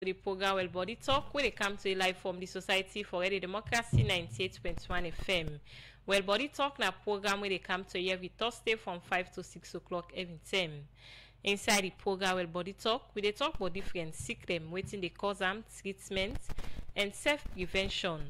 The program Well Body Talk, where they come to you live from the Society for Early Democracy 98.1 FM. Well Body Talk na program where they come to you every Thursday from 5 to 6 o'clock every time. Inside the program Well Body Talk, we dey talk about different sickness, wetin dey cause am, treatment, and self-prevention.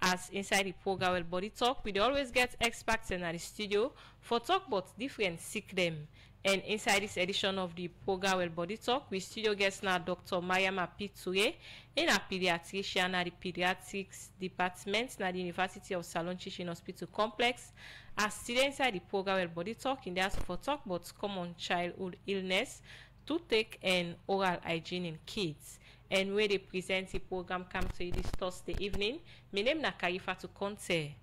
As inside the program Well Body Talk, we dey always get experts in the studio for talk about different sickness. And inside this edition of the program Well Body Talk, we studio guest now Dr. Mayama Piture, in a pediatrician at the pediatrics department at the University of Salon Teaching Hospital Complex. As still inside the program Well Body Talk, in there for talk about common childhood illness, toothache and oral hygiene in kids. And where they present the program come to you this Thursday evening. My name na Karifa to Conte.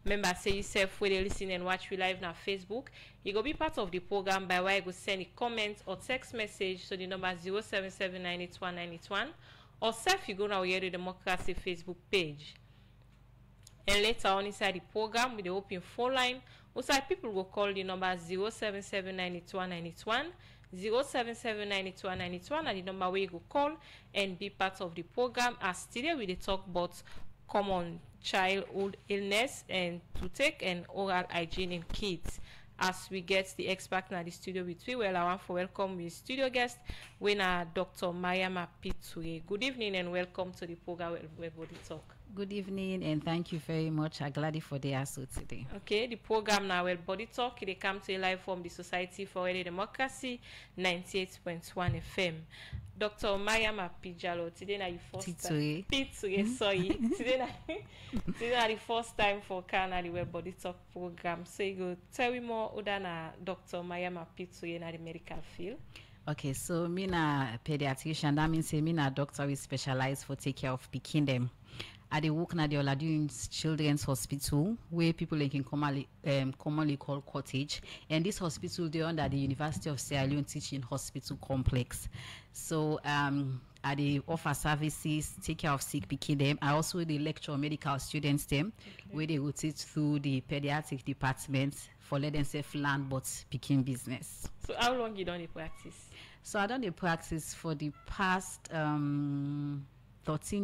Remember, say yourself where they listen and watch we live on Facebook. You go be part of the program by way you go send a comment or text message to the number 077981981 or self you go now here the Democracy Facebook page. And later on inside the program with the open phone line, outside people will call the number 077981981, 077981981 and the number where you go call and be part of the program. As today we dey talk about common childhood illness and toothache and oral hygiene in kids. As we get the expert in the studio with we, well, I want to welcome the studio guest, winner Dr. Mayama Piture. Good evening and welcome to the program Well Body Talk. Good evening and thank you very much. I'm glad for the answer today. Okay, the program now Well Body Talk, they come to you live from the Society for Early Democracy 98.1 FM. Dr. Mayama Pijalo, today na your first time. Piture, sorry. Today na the first time for Canada Well Body Talk program. So you go tell me more other na Dr. Mayama Piture na the medical field. Okay, so me na pediatrician. That means me na doctor we specialize for take care of pikin them. I dey work na the Oladuin Children's Hospital, where people can commonly call cottage. And this hospital they under the University of Sierra Leone Teaching Hospital Complex. So I dey offer services, take care of sick pikin them. I also dey lecture medical students them, where they rotate through the pediatric department for let themselves learn about pikin business. So how long you done the practice? So I done the practice for the past 13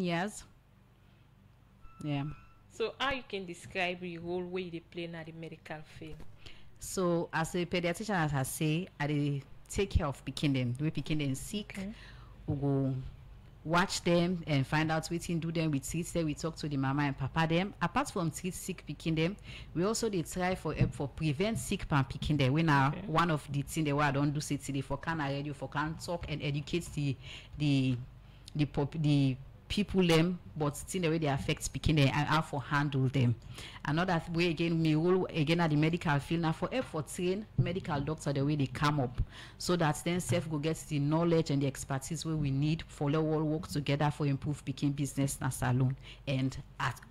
years. Yeah. So how you can describe the role where you play in the medical field? So as a pediatrician, as I say, I dey take care of pikin them. We pikin them sick, we go watch them and find out what do them. We treat them, we talk to the mama and papa them. Apart from treat sick pikin them, we also dey try for prevent sick pan pikin them. We now one of the things that I don't do say today for can radio for can talk and educate the people them, but still the way they affect speaking them and how for handle them. Another way again, me role again at the medical field now for train medical doctor the way they come up, so that then self go get the knowledge and the expertise where we need for the all work together for improve speaking business na salon and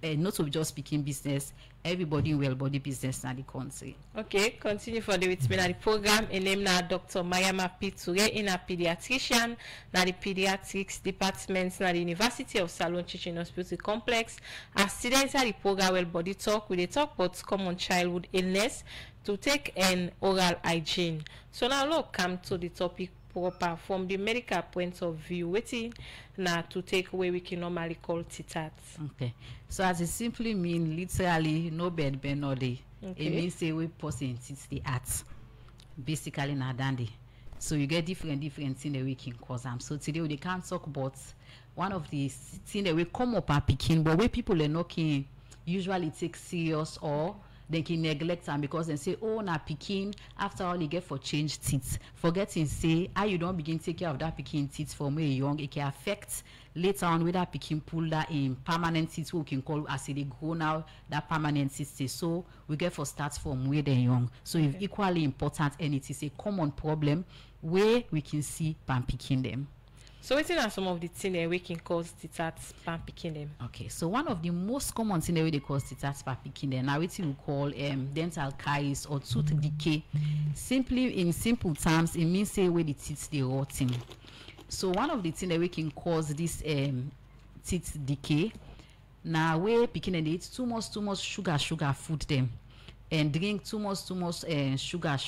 not of just speaking business, everybody in well body business na the country. Okay, continue for the with me na the program. And name na Dr. Mayama Piture, in a pediatrician na the pediatrics department na the University of Salon Teaching Hospital Complex. As students at the program Well Body Talk, we dey talk about common childhood illness, toothache and oral hygiene. So now let's come to the topic proper from the medical point of view. Wetin na toothache where we can normally call teeth. Okay, so as it simply mean literally no bed no day. It means say we person teeth the heart. Basically na dandy. So you get different things that we can cause them. So today we can't talk about one of the things that will come up and picking, but where people are not can usually take serious or they can neglect them because they say, oh, na picking, after all you get for change teeth. Forgetting say, how you don't begin take care of that picking teeth from when you're young, it can affect later on whether picking pull that in permanent teeth we can call as they grow now that permanent teeth. So we get for start from where they're young. So it's equally important and it is a common problem where we can see pan picking them. So what are some of the things that we can cause teeth pan picking them? Okay, so one of the most common things that we cause teeth pan picking them now what we call dental caries or tooth decay. Simply in simple terms, it means say where the teeth they rotting. So one of the things that we can cause this teeth decay now where picking them eat too much sugar food them and drink too much sugar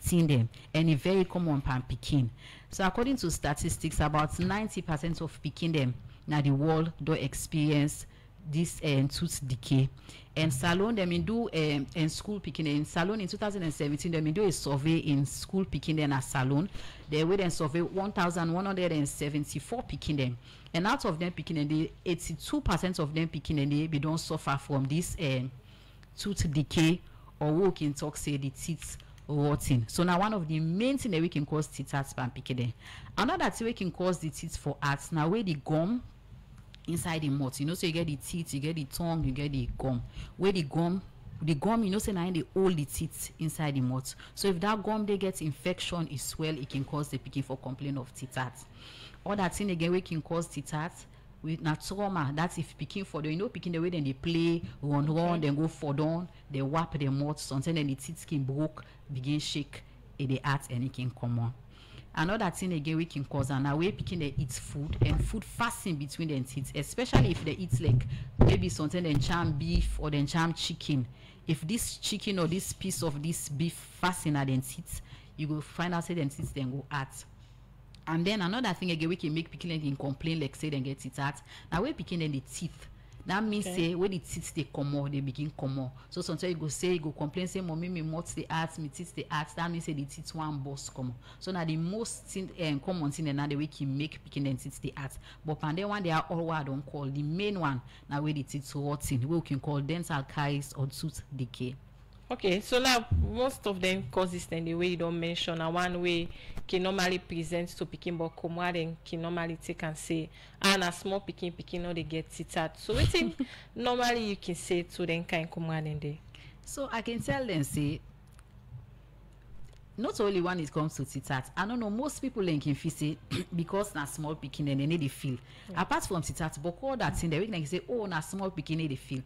teen them, and it's very common pan pikin. So according to statistics, about 90% of pikin them now the world do experience this tooth decay. And Salon them do in school picking in Salon in 2017 them do a survey in school picking them at Salon. They will then survey 1,174 picking them, and out of them picking them, the 82% of them picking them they don't suffer from this tooth decay, or we can talk say the teeth rotting. So now one of the main thing that we can cause teeth arts by picking them. Another thing we can cause the teeth for arts now where the gum inside the mouth, you know, so you get the teeth, you get the tongue, you get the gum. Where the gum, you know, say now they hold the teeth inside the mouth. So if that gum they get infection, it swell, it can cause the picking for complaint of teeth art. Other thing again we can cause teeth art with na trauma. That's if picking for the, you know, picking the way then they play, run, then go fall down, they whap their mouth, sometimes then the teeth can broke, begin shake, it the art and it can come on. Another thing again we can cause and way picking they eat food and food fasting between their teeth, especially if they eat like maybe something then charm beef or then charm chicken. If this chicken or this piece of this beef fasting at their teeth, you go find out say their teeth then go out. And then another thing again we can make picking in complain like say then get teeth out. Now we picking in the teeth. That means say when the teeth they come out, they begin come out. So sometimes you go say, you go complain, say, mommy, me mouth the arts, me teeth the arts. That means say the teeth one boss come out. So now the most thing, common thing and now the way can make picking them teeth the arts. But and then one they are all what I don't call the main one. Now where the teeth rotting, we can call dental caries or tooth decay. Okay, so now most of them causes then the way you don't mention, and one way can normally present to picking but come then can normally take and say, and a small picking no they get it out. So what thing normally you can say to them kind come in there? So I can tell them say not only when it comes to titat, I don't know, most people like can feel say because na small picking and they need to feel. Apart from titat, but all that thing they can say, oh na small picking they feel.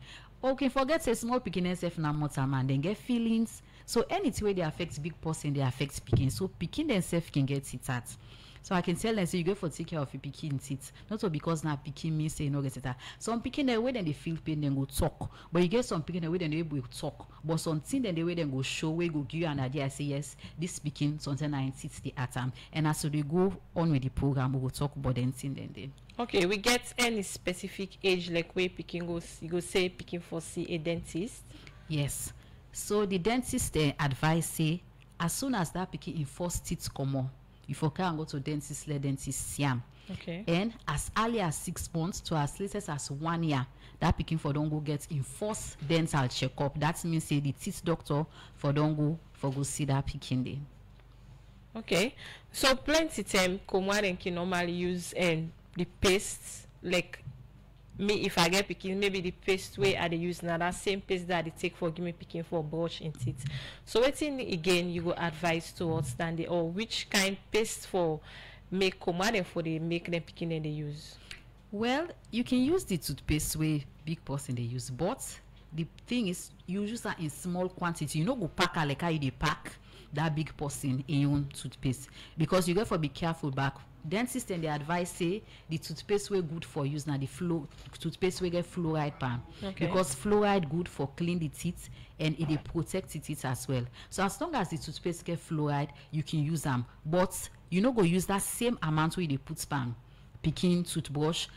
Okay, forget say small picking themselves na motor man, then get feelings. So any way they affect big person, they affect picking. So picking themselves can get titat. So I can tell them, so you go for take care of your picking teeth. Not so because now picking means say no get it. Some picking the way then they feel pain, then go talk. But you get some picking the way then they able to talk. But something then the way then go show, we go give you an idea. I say yes, this picking something I teeth the atom. And as so they go on with the program, we will talk about them thing then. Okay, we get any specific age like where picking goes, you go say picking for see a dentist? Yes. So the dentist advise say as soon as that picking in first teeth come on, if you can go to dentist, let dentist see am. Okay. And as early as 6 months to as late as 1 year, that picking for don't go get in first dental checkup. That means say the teeth doctor for don't go see that picking day. Okay. So plenty time come and can normally use the paste like me if I get picking maybe the paste way I use now that same paste that I take for give me picking for brush in teeth. So waiting again you go advise towards standing or which kind paste for make come and for the make them picking and they use? Well, you can use the toothpaste way big person they use, but the thing is you use that in small quantity. You know go pack like how you pack that big person in your own toothpaste because you got to be careful back. Dentist and they advise say the toothpaste way good for use now the toothpaste way get fluoride pan because fluoride good for clean the teeth and it protect the teeth as well. So as long as the toothpaste get fluoride, you can use them, but you know go use that same amount where they put pan picking toothbrush.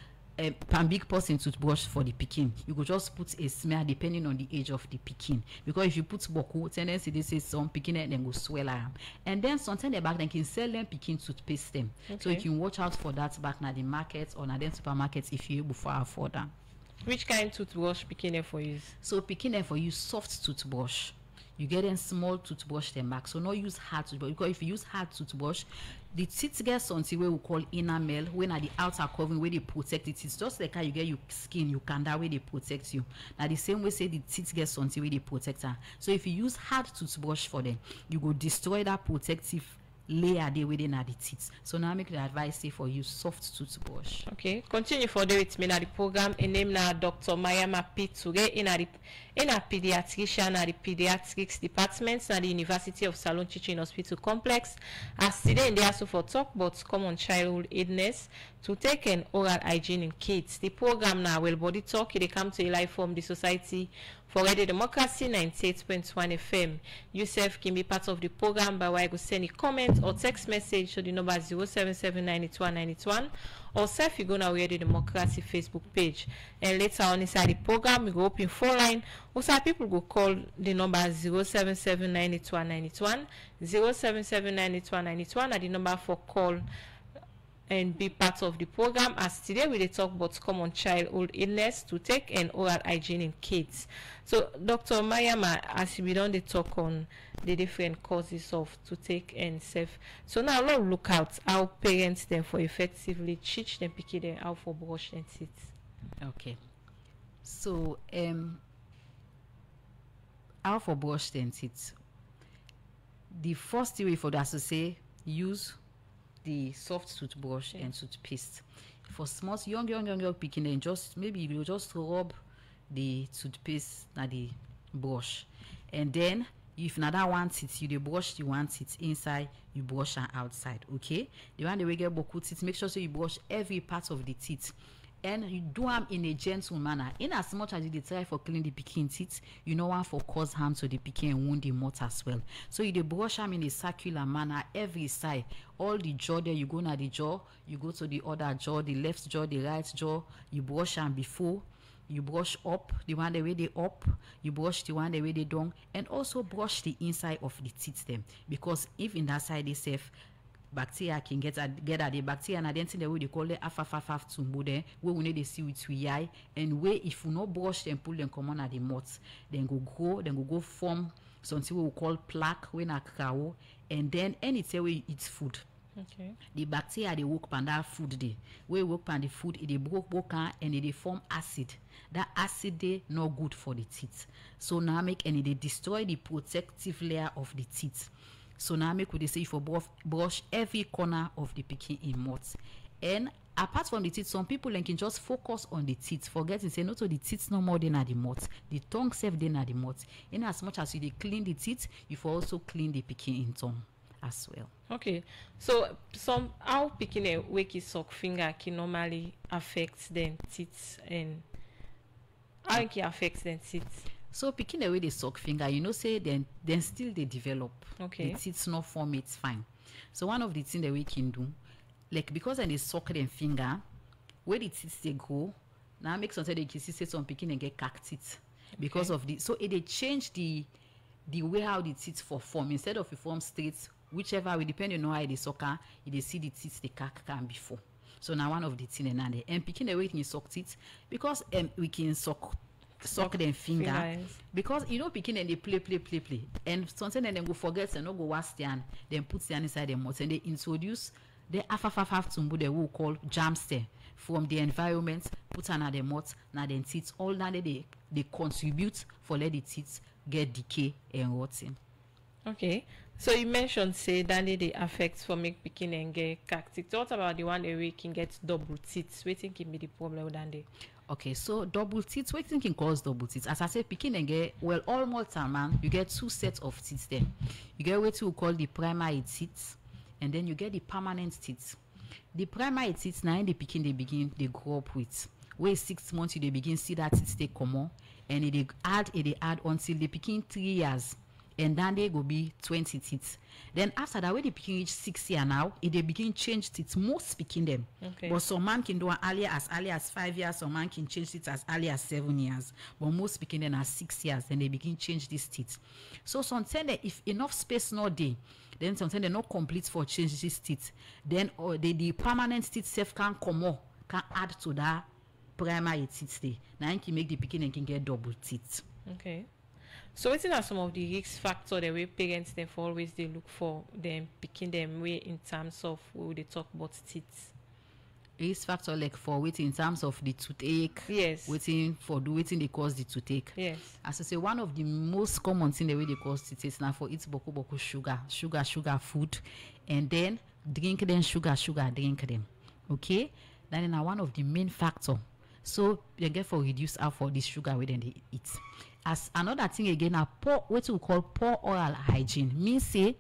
Pan big person toothbrush for the picking. You could just put a smear depending on the age of the picking. Because if you put boku, tendency they say some picking and then go swell arm. And then sometimes the back then can sell them picking toothpaste them. So you can watch out for that back na the market or na the supermarkets if you able to afford them. Which kind toothbrush picking for use? So picking them for use soft toothbrush. You get a small toothbrush them back. So no use hard toothbrush because if you use hard toothbrush, the teeth get something where we call enamel when at the outer covering where they protect the teeth. Just like how you get your skin, you can that way they protect you. Now the same way say the teeth get something where they protect her. So if you use hard toothbrush for them, you go destroy that protective layer they within the teeth. So now I make the advice say for use soft toothbrush. Okay, continue for the with me now the program in name now Dr. Mayama Pituge in a pediatrician at the pediatrics department at the University of Salon Teaching Hospital Complex. As today in the also for talk about common childhood illness to take an oral hygiene in kids. The program now will body talk they come to a live from the Society for Radio Democracy 98.1 FM. You self can be part of the program by way you send a comment or text message to the number 077929191, or self you go now Radio Democracy Facebook page. And later on inside the program, we go open phone line. Also, people go call the number 077929191, 077929191 at the number for call and be part of the program. As today we talk about common childhood illness to take and oral hygiene in kids. So Dr. Mayama, as we don't talk on the different causes of to take and safe. So now let's look out how parents then for effectively teach them pick them how for brush and teeth. Okay. So how for brush and teeth. The first way for that to say use the soft toothbrush and toothpaste. For small young picking, then just maybe you just rub the toothpaste na the brush, and then if na that one teeth you dey brush the one teeth inside, you brush and outside. Okay, the one they get boku teeth, make sure so you brush every part of the teeth, and you do them in a gentle manner. In as much as you dey try for clean the pikin teeth, you know one for cause harm to the pikin and wound the mouth as well. So you dey brush them in a circular manner every side. All the jaw there, you go na the jaw, you go to the other jaw, the left jaw, the right jaw, you brush them before. You brush up the one the way they up, you brush the one the way they down, and also brush the inside of the teeth them, because if in that side they safe, bacteria can get at the bacteria and then the way they call it afafafaf to there, where we need to see with we eye, and where if you not brush them, pull them come on at the mouth, then go form something we call plaque when a cow, and then anytime we eat food. Okay. The bacteria they work on that food day. We work on the food, they broke and they form acid. That acid they not good for the teeth. So now make and they destroy the protective layer of the teeth. So now make what they say for brush every corner of the pikin in mouth. And apart from the teeth, some people can just focus on the teeth, forget to say no to the teeth no more than at the mouth. The tongue self than at the mouth. In as much as you they clean the teeth, you also clean the pikin in tongue as well. Okay, so some how picking a wakey sock finger can normally affect them teeth, and how it can affect them teeth. So picking away the sock finger, you know, say then still they develop. Okay. The teeth not form, it's fine. So one of the things that we can do, like because when they sock them finger, where the teeth they go, now make sometimes they can see some picking and get cack teeth because of the so it they change the way how the teeth form. Instead of it form straight, whichever way depending on how they sucker, they see the teeth the cack can before. So now one of the things and picking the way can suck teeth because we can suck them finger because you know picking and they play and sometimes then go forget and not go wash them, then put them inside their mouth and they introduce the afafafaf tumbo they will call jamster from the environment, put another their mouth, now then teeth all that they contribute for let the teeth get decay and rotting. Okay, so you mentioned say that they affect for make picking and get cack teeth. What about the one that we can get double teeth? We think can be the problem with that. Okay, so double teeth, what can cause double teeth? As I say, picking and get almost a man, you get two sets of teeth there. You get what we call the primary teeth, and then you get the permanent teeth. The primary teeth now in the picking they grow up with. Where 6 months you they begin see that teeth they come on, and they add until they picking 3 years. And then they go be 20 teeth. Then after that, when they begin reach 6 years now, they begin change teeth. Most picking them. Okay. But some man can do it early as 5 years. Some man can change it as early as 7 years. But most picking them as 6 years. Then they begin change these teeth. So sometimes if enough space not there, then sometimes they're not complete for change these teeth. Then the permanent teeth self can come more, can add to that primary teeth there. Now you can make the picking and can get double teeth. Okay. So what are some of the risk factors that we parents them for always they look for them picking them way in terms of when they talk about teeth? Risk factor like for waiting in terms of the toothache. Yes. Waiting they cause the toothache. Yes. As I say, one of the most common thing the way they cause toothache now for eat boku sugar food, and then drink them sugar drink them. Okay, that is one of the main factor. So they get for reduce out for this sugar when they eat. As another thing again, what we call poor oral hygiene means say,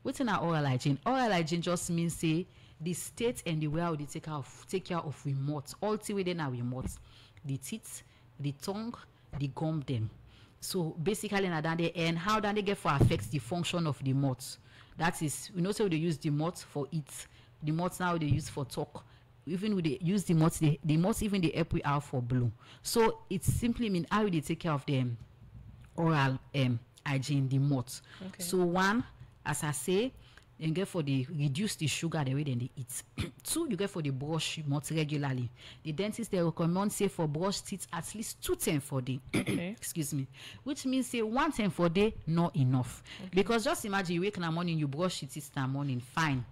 what's in our oral hygiene? Oral hygiene just means say the state and the way how they take care of we mouth, all three within our mouth, the teeth, the tongue, the gum them. So basically na that they and how that they get for affects the function of the mouth. That is, we know so they use the mouth for eat. The mouth now they use for talk. Even when they use the mouth even they help we out for blow. So it simply mean how they take care of them oral hygiene the mouth. Okay. So one, as I say, you get for the reduce the sugar the way then they eat. Two, you get for the brush mouth regularly. The dentist they recommend say for brush teeth at least 2 times for day. Okay. Excuse me. Which means say 1 time for day not enough. Okay. Because just imagine you wake in the morning, you brush your teeth in the morning, fine.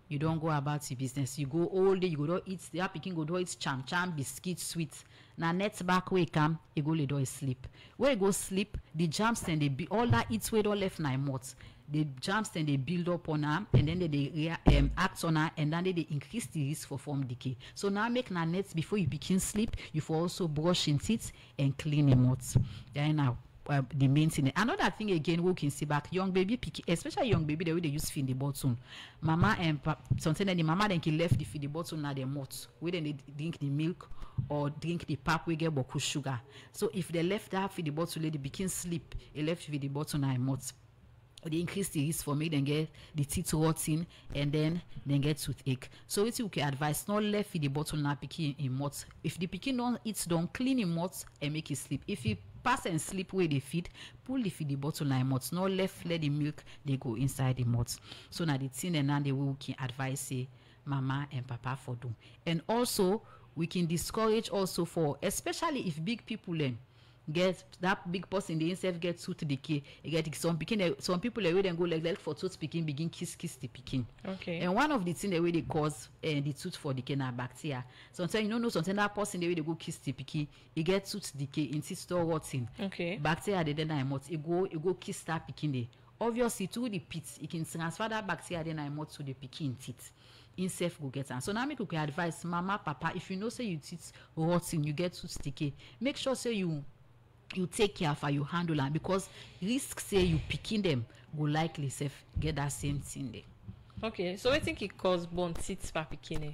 You don't go about your business. You go all day, you go do eat, the picking go do eat cham, biscuit, sweet. Now net back where come, you go do sleep. Where you go sleep, the germs then they be all that eats way don't left 9 months. The germs then they build up on her and then they act on her and then they increase the risk for form decay. So now make na nets before you begin sleep, you for also brush in teeth and clean your mouth. Then now the main thing. Another thing again we can see back young baby especially young baby the way they use feed the bottle. Mama and something that the mama then can left the feed the bottle na their mouth. We then they drink the milk or drink the pap we get boku sugar. So if they left that feed the bottle, they begin sleep, they left feed the bottle na mouth. They increase the risk for me then get the teeth rotting and then get toothache. So it's you can advise not left feed the bottle na pikin in mouth. If the pikin don't eat, don't clean in mouth and make it sleep. If you pass and sleep where they feed, pull the feed the bottle na mouth. Not left let the milk they go inside the mouth. So now the thing and now they will can advise say mama and papa for do. And also we can discourage also for especially if big people learn. Get that big person they himself get tooth decay. You get some people they then go like for tooth picking begin kiss the picking. Okay. And one of the things the way they cause the tooth for decay na bacteria. Sometimes you don't know sometimes that person the way they go kiss the picking, you get tooth decay in teeth store rotting. Okay. Bacteria they then in mouth. You go kiss that picking there. Obviously through the pits, you can transfer that bacteria then in mouth to the picking teeth. Inself go get am. So now make you advise mama, papa, if you know say you teeth rotting, you get tooth decay, make sure say you take care of how you handle them because risk say you picking them go likely safe get that same thing there. Okay, so I think it cause bone teeth for picking.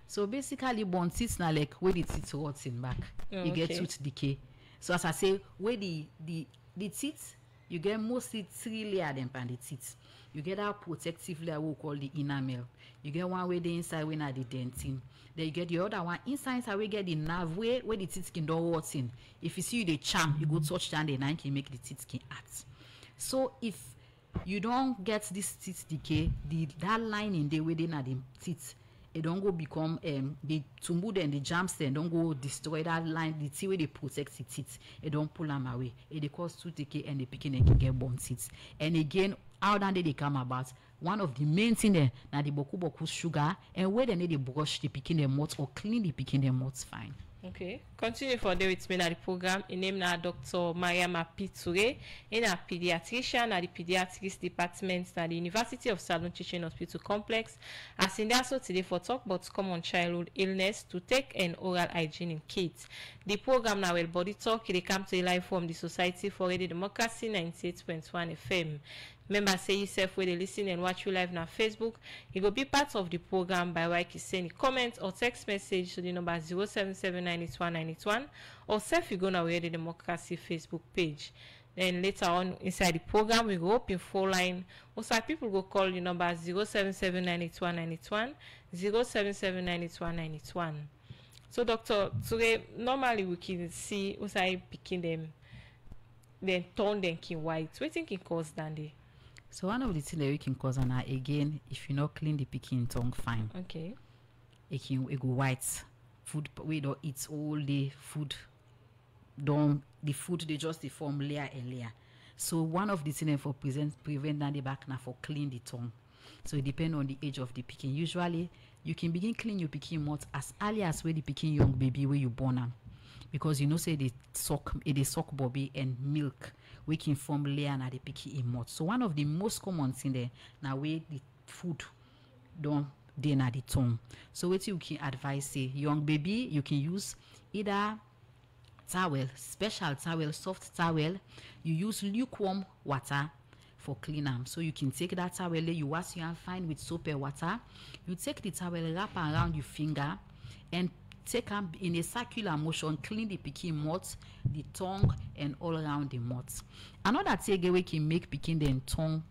So basically bone teeth na like where the teeth rotting back. You get tooth decay. So as I say, where the teeth you get mostly 3 layers them on the teeth. You get that protective layer we call the enamel. You get one way the inside when are the dentin. Then you get the other one inside we get the nerve where the teeth can do rotting. If you see the charm, you go touch down the nine can make the teeth can act. So if you don't get this teeth decay, that line in the way they are the teeth, it don't go become the tumbu and the germs then don't go destroy that line, the teeth where they protect the teeth. It don't pull them away. It cause tooth decay and the picking can get bone teeth. And again, how then they come about? One of the main thing there now the boku sugar and where they need to brush the picking their mouth or clean the picking their mouth fine. Okay, continue for day with me na the program. In name na Dr. Mariama Piture, in a pediatrician at the pediatrics department at the University of Salon Teaching Hospital Complex. As in there so today for talk about common childhood illness to take and oral hygiene in kids. The program now will body talk. They come to live from the Society for Radio Democracy 98.1 FM. Remember, say yourself where they listen and watch you live on Facebook. You will be part of the program by like send a comment or text message to the number 077981981 or self you go now where the Democracy Facebook page. Then later on inside the program we go open phone line. Also people go call the number 077981981 077981981. So doctor, today normally we can see also picking them, then turn them white. What do you think it cause Dandy? So one of the things that we can cause and again, if you not clean the picking tongue fine. Okay. It go white. Food we don't eat all day. Food don't the food they just form layer and layer. So one of the things for prevent that the back now for clean the tongue. So it depends on the age of the picking. Usually you can begin clean your picking mouth as early as where the picking young baby where you born am. Because you know say they suck bobby and milk we can form layer na the picky in mouth. So one of the most common thing there now where the food don't dey na the tongue. So what you can advise say young baby you can use either towel, special towel, soft towel. You use lukewarm water for clean them. So you can take that towel, you wash your hand fine with soap and water. You take the towel, wrap around your finger and take them in a circular motion, clean the pikin mouth, the tongue, and all around the mouth. Another thing we can make pikin them tongue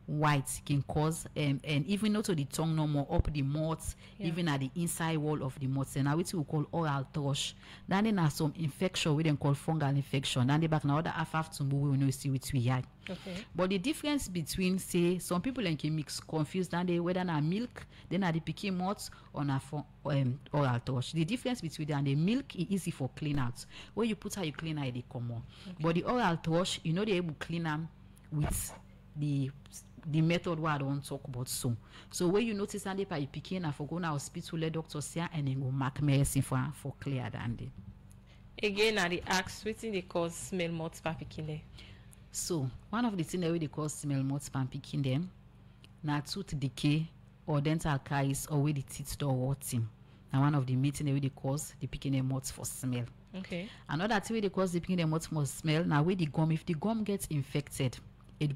white can cause and even not to the tongue no more up the mouth, even at the inside wall of the mouth. And now which we call oral thrush. Then there are some infection we then call fungal infection. Then the back now the half to move we know see which we have. Okay. But the difference between say some people can mix confused then they whether na milk, then at the pikin mouth or na oral thrush. The difference between them, the milk is easy for clean out. When you put how you clean out they come on. Okay. But the oral thrush, you know they able to clean them with the method what I don't talk about so when you notice that they by picking for go to hospital let doctor say and then go mark medicine for clear than they. Again at the ask wetin they cause smell mouth per pikin there. So one of the things that they cause smell mouth per pikin them na tooth decay or dental caries or where the teeth door rotting. Now one of the main things that they cause the pikin mouth for smell. Okay. Another thing they cause the pikin mouth for smell now where the gum, if the gum gets infected, it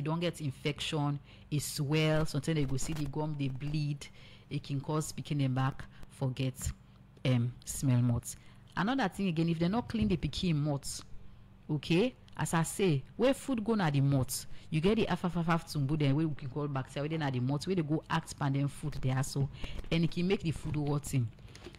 don't get infection, it swell, sometimes they go see the gum, they bleed, it can cause pikin them back forget smell mouth. Another thing again, if they not clean the pikin mouth, okay, as I say, where food go na the mouth, you get the afafafaf tumbu then where we can call bacteria where they na the mouth, where they go act pan them food there so, and it can make the food rotting.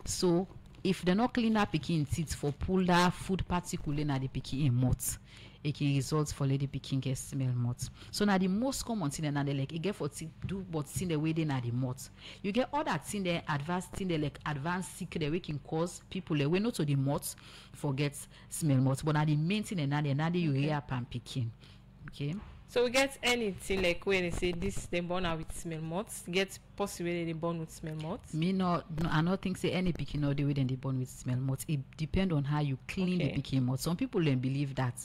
So if they not clean up pikin teeth for pull that food particularly na the pikin mouth, it can result for lady pikin get smell mouth. So now the most common thing na they like it get for do but thing the way they na the mouth. You get all that thing there advanced thing they like advanced sick the way can cause people the way not to the mouth forget smell mouth. But now the main thing na the you hear pan pikin. Okay. So we get anything like when they say this they born out with smell mouth, get possibly they born with smell mouth? Me no, I don't think say any pikin or the way then they born with smell mouth. It depends on how you clean the pikin mouth. Some people don't believe that,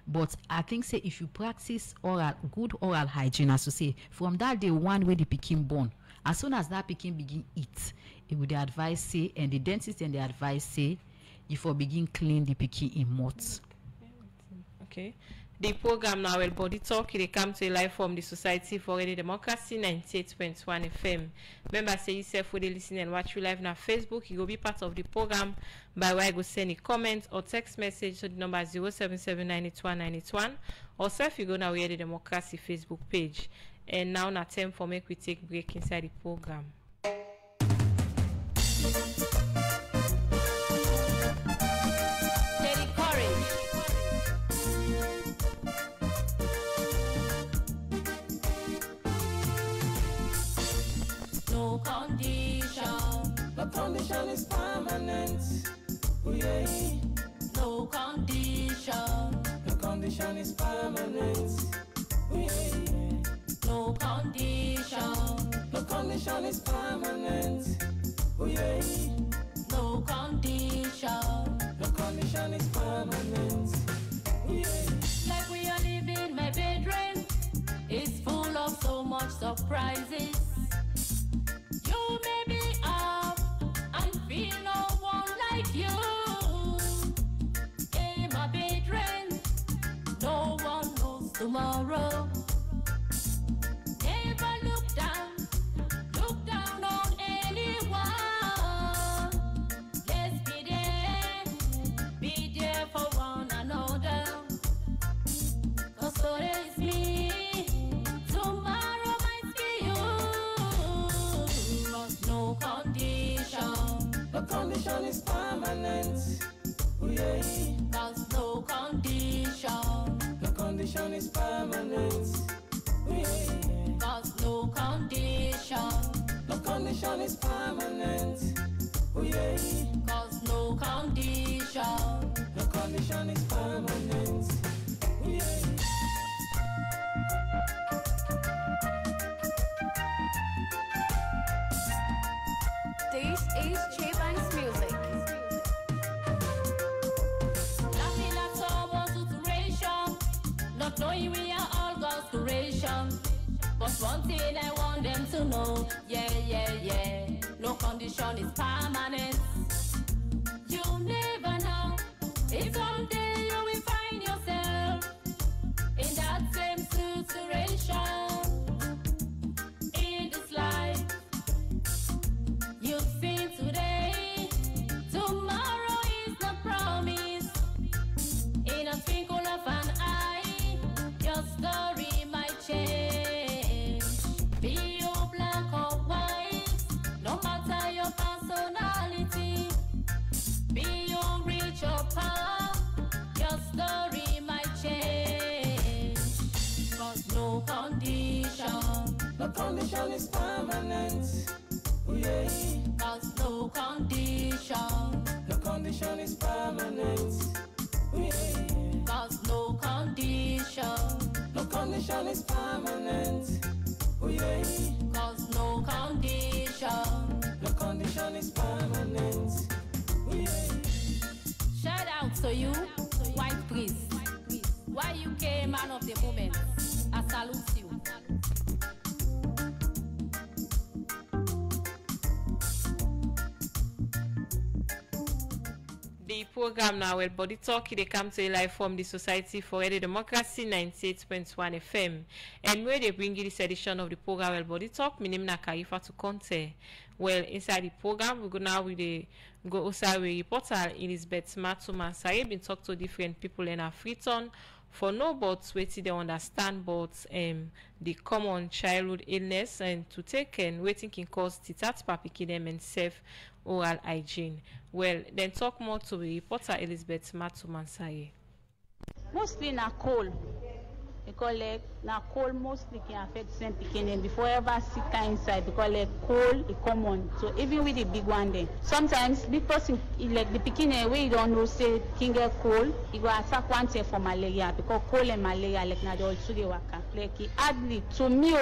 but I think say if you practice good oral hygiene, as to say from that day one where the pikin born, as soon as that pikin begin eat, it would advise say and the dentist and the advice say if you begin clean the pikin in mouth. Okay. The program now will body talk they come to live from the Society for Radio Democracy 98.1 FM. Remember say yourself for the listen and watch you live on Facebook. You will be part of the program by way go send a comment or text message to the number 077981981 or self you go now Radio Democracy Facebook page. And now na time for make we take break inside the program. No condition is permanent. Oh, yeah. No condition. No condition is permanent. Oh, yeah. No condition. No condition is permanent. Oh, yeah. No condition. No condition is permanent. Oh, yeah. Like we are living, my bedroom is full of so much surprises. You may be up and feel no one like you. In my bedroom, no one knows tomorrow. Never look down on anyone. Let's be there for one another. 'Cause today is me, tomorrow might be you. 'Cause no condition. No condition is permanent. Oh, yeah. 'Cause no condition. No condition is permanent. Oh, yeah. 'Cause no condition. No condition is permanent. Oh, yeah. 'Cause no condition. No condition is permanent. Oh, yeah. This is Chipang's music. Laughing at someone's situation, not knowing we are all God's creation. But one thing I want them to know, yeah. No condition is permanent. You never know if someday you will find yourself in that same situation in this life. You've seen today, No condition is permanent. Ooh, yeah. Cause no condition. No condition is permanent. Ooh, yeah. Cause no condition. No condition is permanent. Ooh, yeah. Cause no condition. No condition is permanent. Ooh, yeah. Shout out to you, White Priest. YUK man of the moment. I salute you. The program now, well, Body Talk, they come to you live from the Society for Healthy Democracy 98.1 FM. And where they bring you this edition of the program, well, Body Talk, my name is Nakarifa to Conte. Well, inside the program, we go now with the go also with reporter Elizabeth Matuma. So I have been talk to different people in our Freetown for no but waiting they understand but the common childhood illness and to take and waiting can cause titat papikidem and safe oral hygiene. Well, then talk more to the reporter Elizabeth Matumansaye. Mostly na cold. Because like na cold mostly can affect some pikin and before ever sit inside because like cold is common. So even with the big one then. Sometimes big person like the pikin where you don't know say can get cold, you go attack one thing for malaria because cold and malaria like na the also dey waka. Like it hardly to me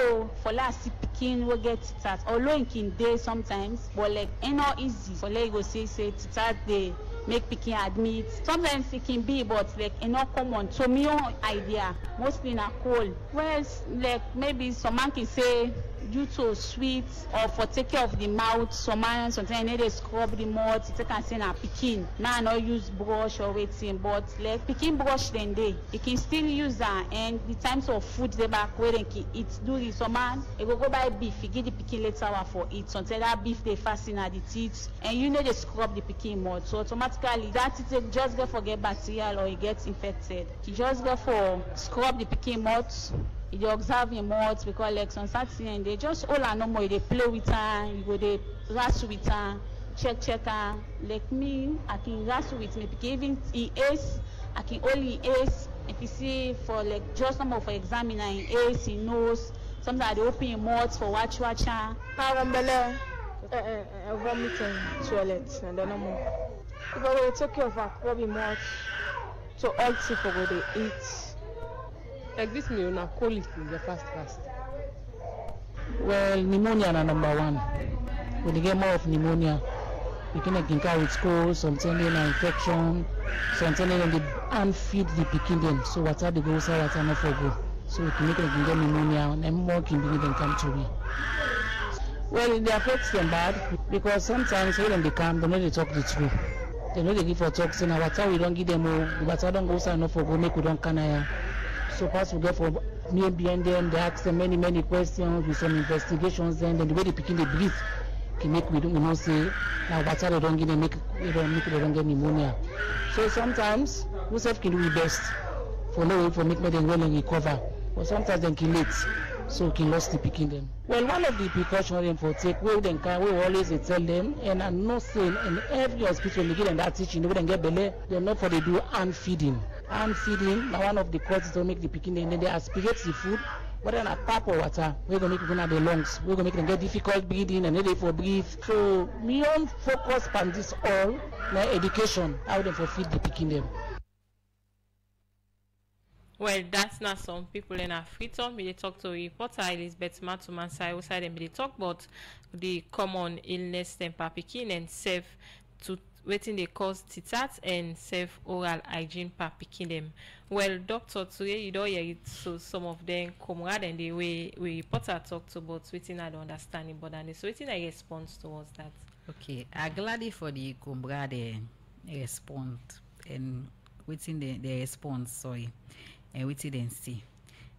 for last pikin will get titat. Although it can day sometimes, but like it's not easy. For like you go say titat dey make pikin admit. Sometimes it can be, but like it's not common. So me own idea mostly na cold. Whereas like maybe some man can say due to sweet or for take care of the mouth, some man sometimes they scrub the mouth. They can say na pikin. Now not use brush or waiting, but like pikin brush then they can still use that. And the times of food they back where they can eat. Do this some man they go buy beef. You give the pikin later one for eat. Sometimes that beef they fasten at the teeth, and you know they scrub the pikin mouth. So automatically that it just go for get bacterial or it gets infected. You just go for scrub the pikin mouth. You dey observe him mouth because like some certain and they just all are normal. They play with her, you go they wrestle with her, check her. Like me, I can wrestle with me because even he ace, I can only ace. If you see for like just normal for examiner in ace, he knows. Sometimes they open your mouth for watch her. Vomiting toilet and then no more. Because we take care of our crabby mouth to all people where they eat. Like this meal na colic in the fast. Well, pneumonia na number one. When you get more of pneumonia, you can carry with cold, sometimes they na infection, sometimes they unfeed the pikin them. So water they go outside, water not for go. So you can make them get pneumonia and more can begin them come to me. Well, it affects them bad because sometimes when they come, they know they talk the truth. They know they give for talk, so now water we don't give them all, the water don't go outside enough for go, make we don't canaya. So pass we get for near behind them, they ask them many questions with some investigations, then the way they begin they breathe can make we don't know say now water they don't give them they don't get pneumonia. So sometimes we self can do the best for no way for make them well and recover. But sometimes they can late, so can lost the picking them. Well, one of the precautions for take we then can we always tell them, and I'm not saying in every hospital they give them that teaching, they wouldn't get belly, they're not for they do hand feeding. Hand feeding, now one of the causes to make the picking and then they aspirate the food, whether in a tap or water, we're gonna make people have the lungs, we're gonna make them get difficult breathing and they for breathe. So we don't focus on this all, like education, how they for feed the picking them. Well, that's not some people in our Freetown. We talk to reporter Elizabeth Matumansaye outside and they talk about the common illness and papikin and safe to waiting they cause titat and safe oral hygiene papikin them. Well, doctor, today you don't hear it, so some of them comrade and the way we reporter talk to about waiting I don't understand it, but and so waiting I response towards that. Okay, I'm glad for the comrade respond and waiting the response, sorry. And wait till and see.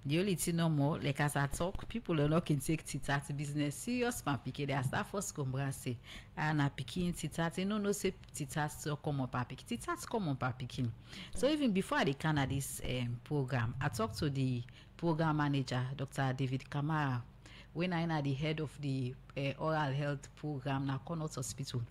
The only thing no more, like as I talk, people are not can take titat business serious man pick. They are start first come say, and I picking titat. You no say titat so come up pick. Titat come up picking. So even before they can this program, I talked to the program manager, Dr. David Kamara, when I na the head of the oral health program na Connaught Hospital.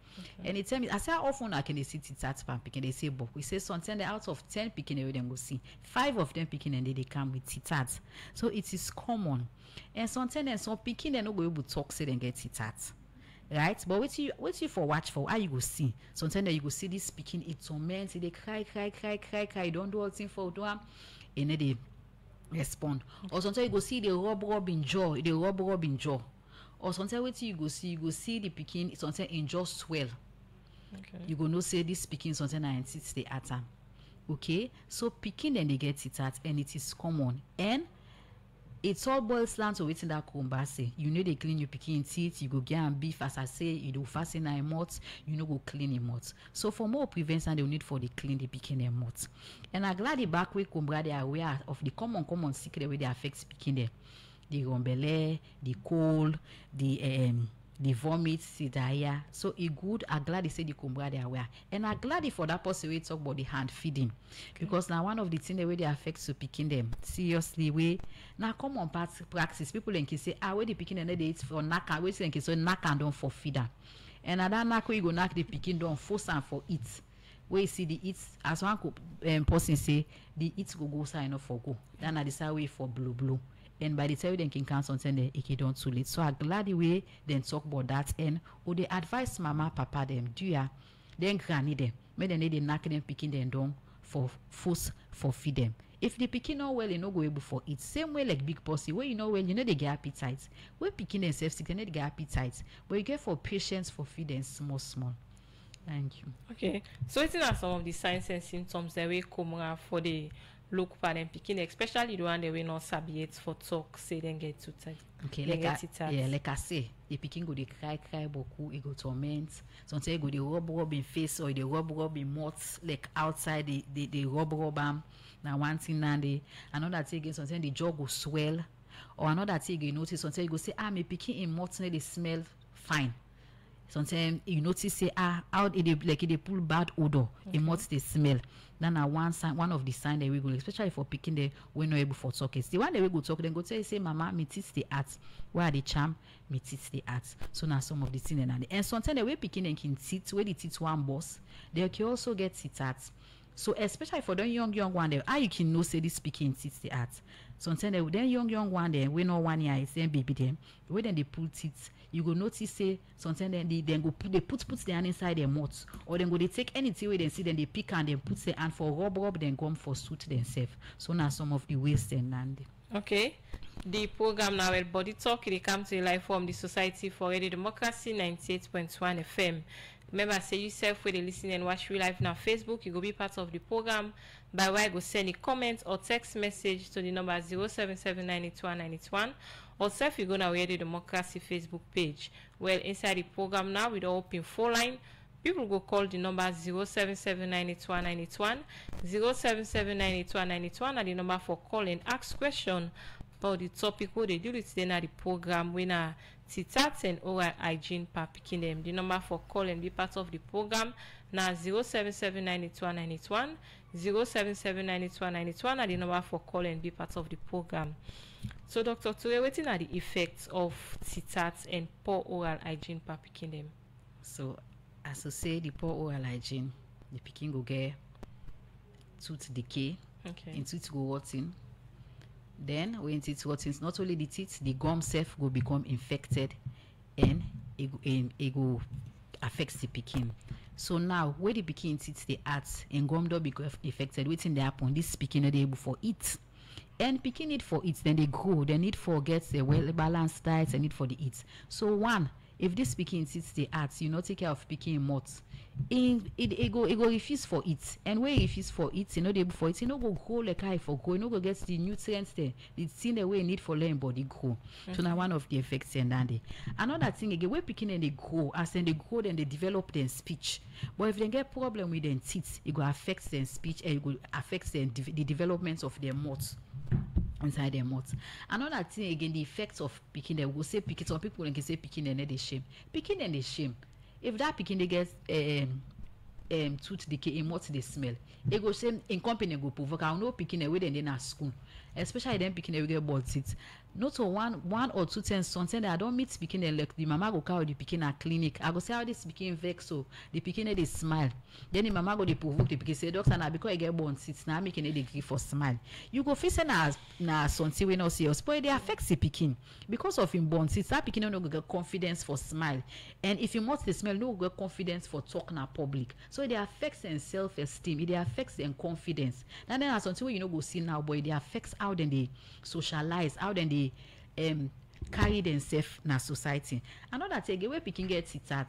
And it tell me, I say how often I can they see teeth pan picking, they say but we say something out of 10 picking they go see 5 of them picking and they come with teeth. So it is common. And sometimes and some picking they no go able to talk say they get teeth. Right, but wait you for watch for how you go see. Sometimes you go see this speaking it torment, they cry, don't do all thing for do and then they respond. Or sometimes you go see the rub in jaw, or sometimes wait you go see the picking sometimes in jaw swell. Okay. You go no say this speaking sometimes and it's the atom. Okay, so picking then they get it at and it is common and it's all boils down to waiting that say. You know they clean your picking teeth, you go get and beef as I say, you do fast in 9 months, you know go clean your mouth. So for more prevention, they will need for the clean the picking their mouth. And I'm glad the back way Kumbra they are aware of the common secret way they affect picking them. The rumbele, the cold, the vomit, the diarrhea. So it good. I'm glad they say the Kumbra they are aware. And I'm glad for that person we talk about the hand feeding. Okay. Because now one of the things the way they affect to picking them seriously way now common practice people can say where the picking and they eat for knack and wait so knack and don't for feeder. And at that knack you go knack the picking don't force and for eat. Where you see the eat as one person say the eat go sign up for go. Then I decide way for blue. And by the time they can cancel something it don't too late. So I'm glad the way then talk about that and or they advise mama, papa them do ya then granny them. May they need the knack them picking them down for force for feed them. If the picking not well, you know go able for it. Same way like big pussy, where you know well, you know they get appetite. Where picking themselves sick, they need get appetite. But you get for patients for feed them small. Thank you. Okay. So what are some of the signs and symptoms that we come for the look for them picking, especially the one that we not sabi for talk, say then get too tight. Okay, like I say, the picking go they cry beaucoup, it go torment. Sometimes go they rub in face or they rub in mouth, like outside the rub now one thing and they another thing again sometimes the jaw go swell, or another thing you notice sometimes you go say me picking in mouth they smell fine. Sometimes you notice say out they pull bad odor in mouth they smell. Then one of the sign that we go, especially for picking the we not able for talk is the one that we go talk then go tell you say mama me teeth the art where are the charm me teeth the art. So now some of the things and sometimes the way picking them can teeth where the teeth one boss they can also get teeth art. So especially for the young one there, how you can know say this speaking teeth the art. Sometimes then young one there, we know 1 year is then baby them. When then they pull teeth, you go notice say sometimes then they put their hand inside their mouth, or then go they take anything where they see then they pick and then put their hand for rub then gum for suit themselves. So now some of the ways then and okay. The program now Body Talk it come to life from the Society for Radio Democracy 98.1 FM. Remember, say yourself where they listen and watch real live now Facebook. You go be part of the program by way go send a comment or text message to the number 077981981 or self you go now Radio Democracy Facebook page. Well, inside the program now with the open phone line, people go call the number 077981981, 077981981 and the number for call and ask question about the topic what they do it then at the program when teeth and oral hygiene per picking them. The number for call and be part of the program now 077981981, 077981981 and the number for call and be part of the program. So Dr. Ture, what are the effects of teeth and poor oral hygiene per picking them? So as I say the poor oral hygiene, the picking go get tooth decay, and tooth go rotting. Then when teeth rottens, not only the teeth, the gum self will become infected and it go affects the picking. So now where the picking teeth the arts and gum don't become affected, waiting they happen, this picking are able for it. And picking it for it, then they grow, they need for get a well balanced diet and need for the eat. So one, if this picking teeth the arts, you not take care of picking mots. It go refuse for it, and where it refuse for it, you know they for it, you know go grow like I for grow, you know go get the nutrients there, the thing the way need for learn body grow. So now one of the effects and then another thing again, where picking and they grow, as then they grow then they develop their speech. But if they get problem with their teeth, it go affect their speech and it go affect the development of their mouth. Inside their mouth. Another thing again, the effects of picking them, we'll say picking, some people can say picking and they shame. Picking and they shame. If that picking they get tooth decay in what they smell, it go same in company go provoke. I know picking away then at school, especially them picking away get bald teeth. not to one or two times something that I don't meet speaking like the mama go carry the pikin at clinic. I go say how this pikin vex so the pikin they smile. Then the mama go dey provoke the pikin say doctor na because I get born sits now making it gree for smile. You go feel say na something we not serious, but they affect the pikin because of him born sits. That pikin no go get confidence for smile, and if you must the smell, no go get confidence for talk na public. So it affects them self-esteem. It affects them confidence. And then as something you know go see now, but it affects how then they socialize, how then they carry themselves in society. Another thing, the way people get it at,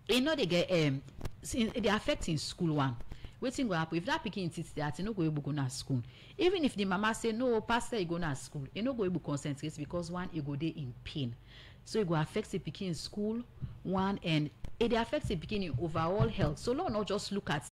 you know they get they affect in school one. Waiting go happen if that pikin sits there, you no go able go na school. Even if the mama say no, pastor, you go na school, you no go able concentrate because one, you go there in pain. So it go affect the pikin in school one, and it affects the pikin in overall health. So Lord not just look at